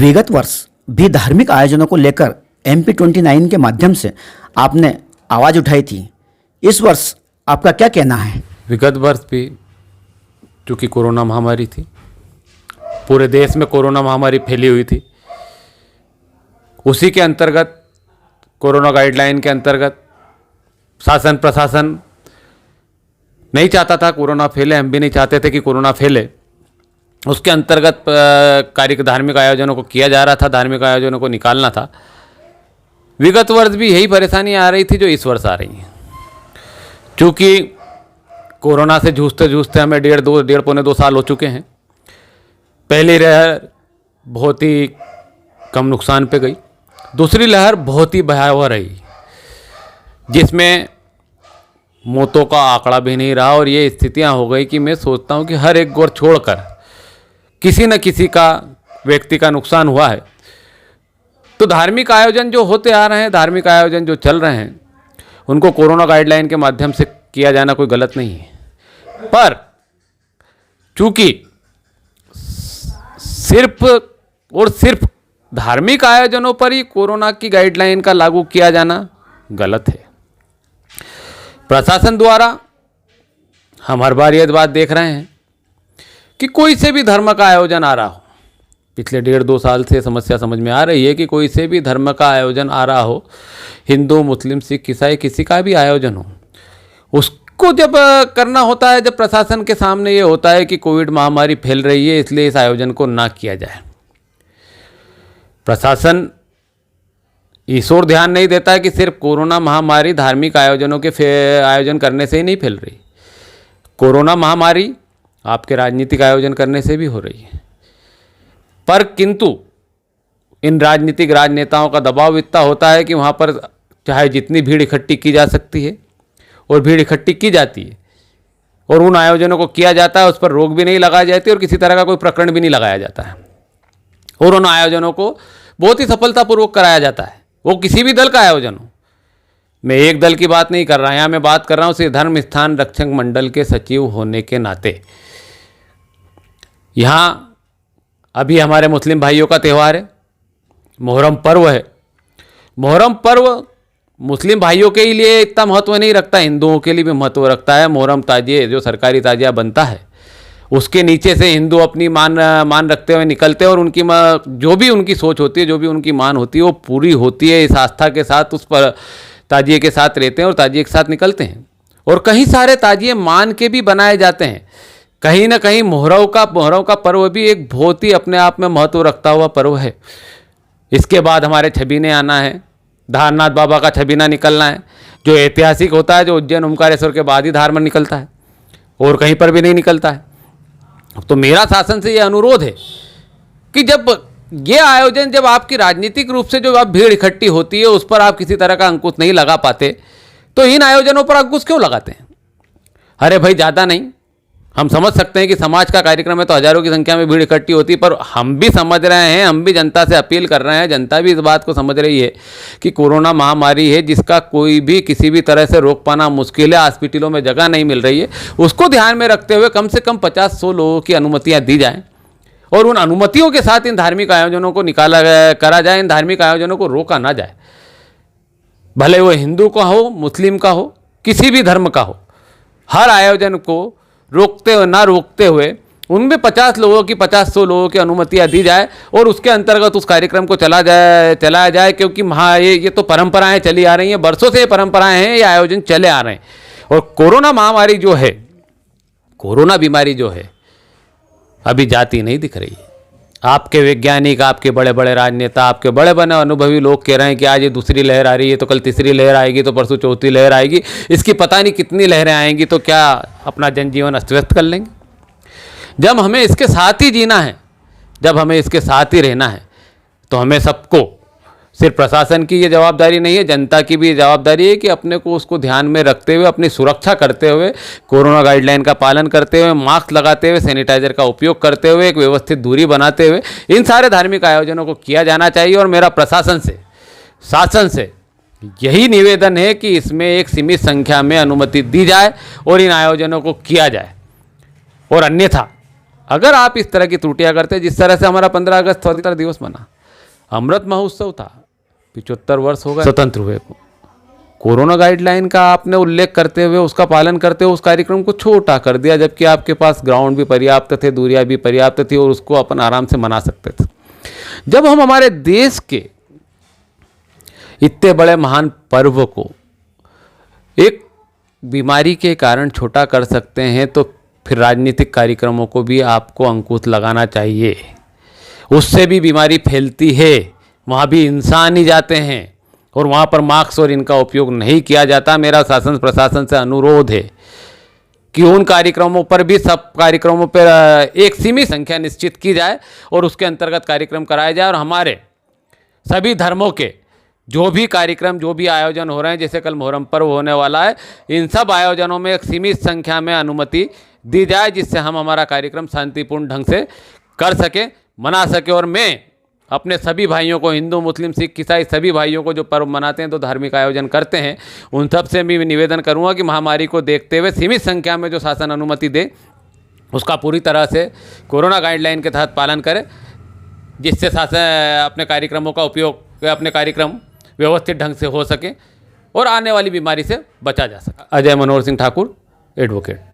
विगत वर्ष भी धार्मिक आयोजनों को लेकर MP29 के माध्यम से आपने आवाज़ उठाई थी। इस वर्ष आपका क्या कहना है? विगत वर्ष भी चूँकि कोरोना महामारी थी, पूरे देश में कोरोना महामारी फैली हुई थी, उसी के अंतर्गत कोरोना गाइडलाइन के अंतर्गत शासन प्रशासन नहीं चाहता था कोरोना फैले, हम भी नहीं चाहते थे कि कोरोना फैले। उसके अंतर्गत धार्मिक आयोजनों को किया जा रहा था, धार्मिक आयोजनों को निकालना था। विगत वर्ष भी यही परेशानी आ रही थी जो इस वर्ष आ रही है। चूँकि कोरोना से जूझते जूझते हमें डेढ़ पौने 2 साल हो चुके हैं। पहली लहर बहुत ही कम नुकसान पे गई, दूसरी लहर बहुत ही भयावह रही, जिसमें मौतों का आंकड़ा भी नहीं रहा। और ये स्थितियां हो गई कि मैं सोचता हूं कि हर एक गोर छोड़कर किसी न किसी का व्यक्ति का नुकसान हुआ है। तो धार्मिक आयोजन जो होते आ रहे हैं, धार्मिक आयोजन जो चल रहे हैं, उनको कोरोना गाइडलाइन के माध्यम से किया जाना कोई गलत नहीं है। पर चूंकि सिर्फ और सिर्फ धार्मिक आयोजनों पर ही कोरोना की गाइडलाइन का लागू किया जाना गलत है। प्रशासन द्वारा हम हर बार ये बात देख रहे हैं कि कोई से भी धर्म का आयोजन आ रहा हो, पिछले 1.5-2 साल से समस्या समझ में आ रही है कि कोई से भी धर्म का आयोजन आ रहा हो, हिंदू मुस्लिम सिख ईसाई किसी का भी आयोजन हो, उसको जब करना होता है, जब प्रशासन के सामने ये होता है कि कोविड महामारी फैल रही है इसलिए इस आयोजन को ना किया जाए, प्रशासन इस ओर ध्यान नहीं देता है कि सिर्फ कोरोना महामारी धार्मिक आयोजनों के आयोजन करने से ही नहीं फैल रही, कोरोना महामारी आपके राजनीतिक आयोजन करने से भी हो रही है। पर किंतु इन राजनीतिक राजनेताओं का दबाव इतना होता है कि वहाँ पर चाहे जितनी भीड़ इकट्ठी की जा सकती है और भीड़ इकट्ठी की जाती है और उन आयोजनों को किया जाता है, उस पर रोक भी नहीं लगाई जाती और किसी तरह का कोई प्रकरण भी नहीं लगाया जाता है और उन आयोजनों को बहुत ही सफलतापूर्वक कराया जाता है, वो किसी भी दल का आयोजन हो। मैं एक दल की बात नहीं कर रहा, यहाँ मैं बात कर रहा हूँ श्री धर्म स्थान रक्षक मंडल के सचिव होने के नाते। यहाँ अभी हमारे मुस्लिम भाइयों का त्यौहार है, मुहर्रम पर्व है। मुहर्रम पर्व मुस्लिम भाइयों के लिए इतना महत्व नहीं रखता, हिंदुओं के लिए भी महत्व रखता है। मुहर्रम ताजिए जो सरकारी ताजिया बनता है, उसके नीचे से हिंदू अपनी मान रखते हुए निकलते हैं और उनकी जो भी उनकी सोच होती है, जो भी उनकी मान होती है, वो पूरी होती है। इस आस्था के साथ उस पर ताजिए के साथ रहते हैं और ताजिए के साथ निकलते हैं। और कई सारे ताजिए मान के भी बनाए जाते हैं। कहीं ना कहीं मुहर्रम का पर्व भी एक बहुत ही अपने आप में महत्व रखता हुआ पर्व है। इसके बाद हमारे छबीने आना है, धारनाथ बाबा का छबीना निकलना है, जो ऐतिहासिक होता है, जो उज्जैन ओमकारेश्वर के बाद ही धार में निकलता है और कहीं पर भी नहीं निकलता है। तो मेरा शासन से ये अनुरोध है कि जब ये आयोजन, जब आपकी राजनीतिक रूप से जो आप भीड़ इकट्ठी होती है उस पर आप किसी तरह का अंकुश नहीं लगा पाते, तो इन आयोजनों पर अंकुश क्यों लगाते हैं? अरे भाई ज़्यादा नहीं, हम समझ सकते हैं कि समाज का कार्यक्रम है तो हजारों की संख्या में भीड़ इकट्ठी होती है, पर हम भी समझ रहे हैं, हम भी जनता से अपील कर रहे हैं, जनता भी इस बात को समझ रही है कि कोरोना महामारी है जिसका कोई भी किसी भी तरह से रोक पाना मुश्किल है, हॉस्पिटलों में जगह नहीं मिल रही है। उसको ध्यान में रखते हुए कम से कम 50-100 लोगों की अनुमतियाँ दी जाएँ और उन अनुमतियों के साथ इन धार्मिक आयोजनों को करा जाए, इन धार्मिक आयोजनों को रोका ना जाए। भले वो हिंदू का हो, मुस्लिम का हो, किसी भी धर्म का हो, हर आयोजन को रोकते हुए उनमें 50 लोगों की 50-100 लोगों की अनुमतियाँ दी जाए और उसके अंतर्गत उस कार्यक्रम को चलाया जाए। क्योंकि ये तो परंपराएं चली आ रही हैं, बरसों से ये परंपराएं हैं, ये आयोजन चले आ रहे हैं। और कोरोना महामारी जो है, कोरोना बीमारी जो है, अभी जाती नहीं दिख रही है। आपके वैज्ञानिक, आपके बड़े बड़े राजनेता, आपके बड़े बड़े अनुभवी लोग कह रहे हैं कि आज ये दूसरी लहर आ रही है, तो कल तीसरी लहर आएगी, तो परसों चौथी लहर आएगी, इसकी पता नहीं कितनी लहरें आएंगी, तो क्या अपना जनजीवन अस्त व्यस्त कर लेंगे? जब हमें इसके साथ ही जीना है, जब हमें इसके साथ ही रहना है, तो हमें सबको, सिर्फ प्रशासन की ये जवाबदारी नहीं है, जनता की भी जवाबदारी है कि अपने को उसको ध्यान में रखते हुए, अपनी सुरक्षा करते हुए, कोरोना गाइडलाइन का पालन करते हुए, मास्क लगाते हुए, सैनिटाइजर का उपयोग करते हुए, एक व्यवस्थित दूरी बनाते हुए इन सारे धार्मिक आयोजनों को किया जाना चाहिए। और मेरा प्रशासन से, शासन से यही निवेदन है कि इसमें एक सीमित संख्या में अनुमति दी जाए और इन आयोजनों को किया जाए। और अन्यथा अगर आप इस तरह की त्रुटियां करते, जिस तरह से हमारा 15 अगस्त स्वतंत्रता दिवस मना, अमृत महोत्सव था, 75 वर्ष हो गए स्वतंत्र हुए को, कोरोना गाइडलाइन का आपने उल्लेख करते हुए, उसका पालन करते हुए उस कार्यक्रम को छोटा कर दिया, जबकि आपके पास ग्राउंड भी पर्याप्त थे, दूरियां भी पर्याप्त थी और उसको अपन आराम से मना सकते थे। जब हम हमारे देश के इतने बड़े महान पर्व को एक बीमारी के कारण छोटा कर सकते हैं, तो फिर राजनीतिक कार्यक्रमों को भी आपको अंकुश लगाना चाहिए। उससे भी बीमारी फैलती है, वहाँ भी इंसान ही जाते हैं और वहाँ पर मास्क और इनका उपयोग नहीं किया जाता। मेरा शासन प्रशासन से अनुरोध है कि उन कार्यक्रमों पर भी, सब कार्यक्रमों पर एक सीमित संख्या निश्चित की जाए और उसके अंतर्गत कार्यक्रम कराए जाए। और हमारे सभी धर्मों के जो भी कार्यक्रम, जो भी आयोजन हो रहे हैं, जैसे कल मुहर्रम पर्व होने वाला है, इन सब आयोजनों में एक सीमित संख्या में अनुमति दी जाए, जिससे हम हमारा कार्यक्रम शांतिपूर्ण ढंग से कर सकें, मना सकें। और मैं अपने सभी भाइयों को, हिंदू, मुस्लिम, सिख, ईसाई सभी भाइयों को जो पर्व मनाते हैं, तो धार्मिक आयोजन करते हैं, उन सब से भी निवेदन करूंगा कि महामारी को देखते हुए सीमित संख्या में जो शासन अनुमति दे, उसका पूरी तरह से कोरोना गाइडलाइन के तहत पालन करें, जिससे शासन अपने कार्यक्रमों का उपयोग, अपने कार्यक्रम व्यवस्थित ढंग से हो सके और आने वाली बीमारी से बचा जा सके। अजय मनोहर सिंह ठाकुर, एडवोकेट।